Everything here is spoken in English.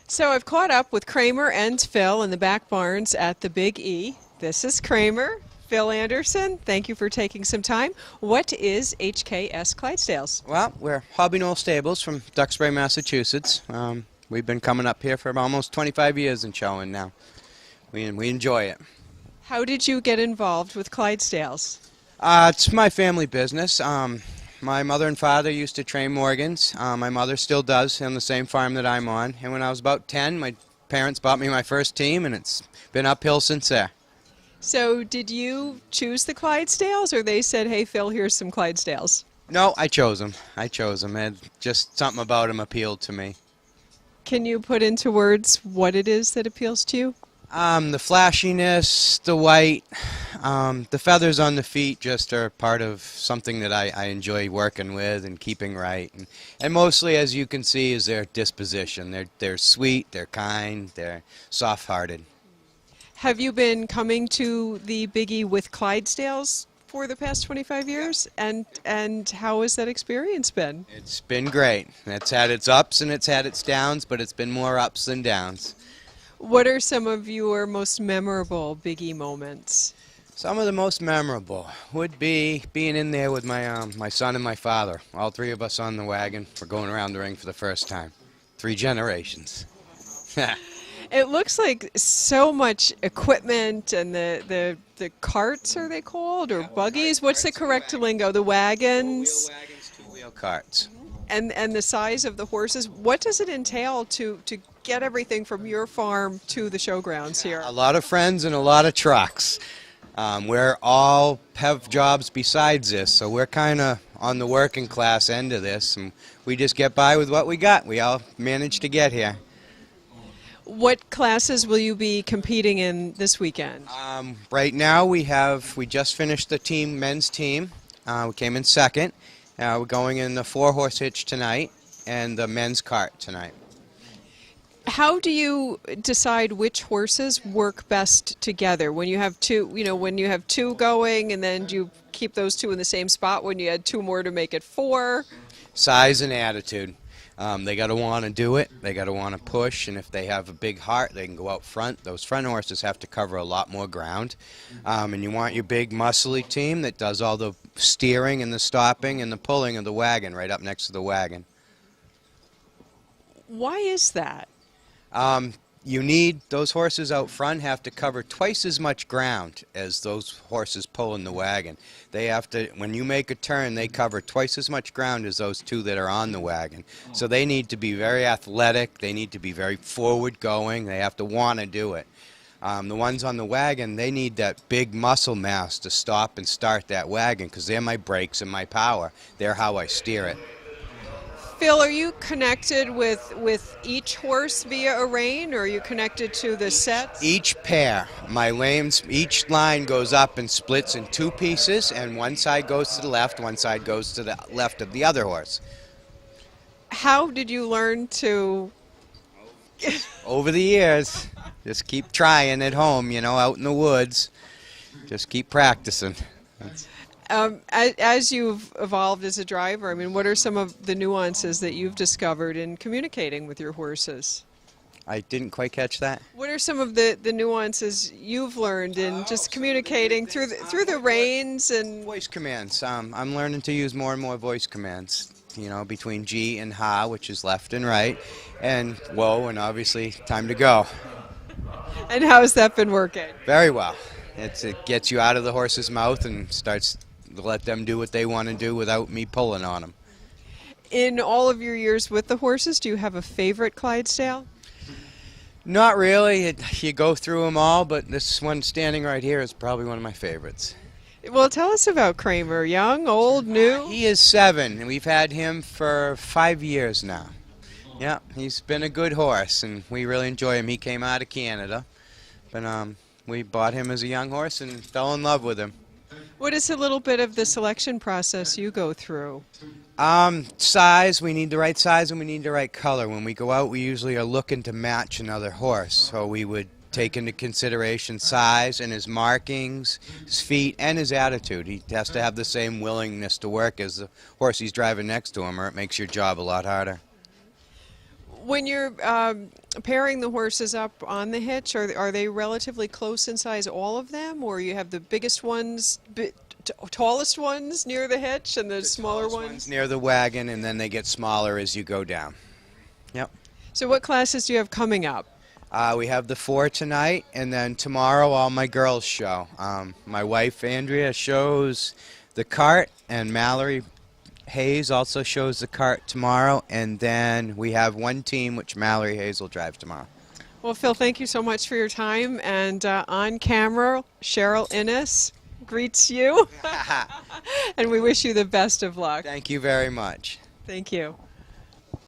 So I've caught up with Kramer and Phil in the back barns at the Big E. This is Kramer. Phil Anderson, thank you for taking some time. What is HKS Clydesdales? Well, we're Hobby Knoll Stables from Duxbury, Massachusetts. We've been coming up here for almost 25 years and showing now. We enjoy it. How did you get involved with Clydesdales? It's my family business. My mother and father used to train Morgans. My mother still does on the same farm that I'm on. And when I was about 10, my parents bought me my first team, and it's been uphill since there. So did you choose the Clydesdales, or they said, hey, Phil, here's some Clydesdales? No, I chose them. And just something about them appealed to me. Can you put into words what it is that appeals to you? The flashiness, the white, the feathers on the feet just are part of something that I enjoy working with and keeping right. And mostly, as you can see, is their disposition. They're sweet, they're kind, they're soft-hearted. Have you been coming to the Biggie with Clydesdales for the past 25 years? And how has that experience been? It's been great. It's had its ups and it's had its downs, but it's been more ups than downs. What are some of your most memorable Biggie moments? Some of the most memorable would be being in there with my son and my father. All three of us on the wagon. We're going around the ring for the first time. 3 generations. It looks like so much equipment, and the carts, are they called, or buggies? What's the correct lingo? The wagons? Two-wheel wagons, two-wheel carts. And the size of the horses. What does it entail to get everything from your farm to the showgrounds here? A lot of friends and a lot of trucks. We're all have jobs besides this, so we're kind of on the working class end of this, and we just get by with what we got. We all managed to get here. What classes will you be competing in this weekend? Right now we just finished the men's team. We came in second. We're going in the 4-horse hitch tonight and the men's cart tonight. How do you decide which horses work best together? When you have two, when you have 2 going, and then do you keep those 2 in the same spot when you add 2 more to make it 4? Size and attitude. They got to want to do it. They got to want to push, and if they have a big heart, they can go out front. Those front horses have to cover a lot more ground. And you want your big, muscly team that does all the steering and the stopping and the pulling of the wagon right up next to the wagon. Why is that? You need those horses out front have to cover twice as much ground as those horses pulling the wagon. They have to, when you make a turn, they cover twice as much ground as those 2 that are on the wagon. So they need to be very athletic. They need to be very forward going. They have to want to do it. The ones on the wagon, they need that big muscle mass to stop and start that wagon, because they're my brakes and my power. They're how I steer it. Phil, are you connected with each horse via a rein, or are you connected to the sets? Each pair, each line goes up and splits in 2 pieces, and one side goes to the left, one side goes to the left of the other horse. How did you learn to... Over the years, just keep trying at home, out in the woods. Just keep practicing. As you've evolved as a driver, what are some of the nuances that you've discovered in communicating with your horses? I didn't quite catch that. What are some of the nuances you've learned in just communicating through the reins and voice commands? I'm learning to use more and more voice commands. Between G and Ha, which is left and right, and whoa, and obviously time to go. And how has that been working? Very well. It gets you out of the horse's mouth and starts to let them do what they want to do without me pulling on them. In all of your years with the horses, do you have a favorite Clydesdale? Not really. You go through them all, but this one standing right here is probably one of my favorites. Well, tell us about Kramer. Young, old, new? He is 7, and we've had him for 5 years now. Yeah, he's been a good horse, and we really enjoy him. He came out of Canada, but we bought him as a young horse and fell in love with him. What is a little bit of the selection process you go through? Size, we need the right size and we need the right color. When we go out, we usually are looking to match another horse. So we would take into consideration size and his markings, his feet, and his attitude. He has to have the same willingness to work as the horse he's driving next to him, or it makes your job a lot harder. When you're pairing the horses up on the hitch, are they relatively close in size, all of them, or you have the biggest ones, tallest ones near the hitch, and the smaller ones near the wagon, and then they get smaller as you go down. Yep. So what classes do you have coming up? We have the 4 tonight, and then tomorrow all my girls show. My wife Andrea shows the cart, and Mallory Hayes also shows the cart tomorrow, and then we have one team which Mallory Hayes will drive tomorrow. Well, Phil, thank you so much for your time, and on camera, Cheryl Innes greets you, and we wish you the best of luck. Thank you very much. Thank you.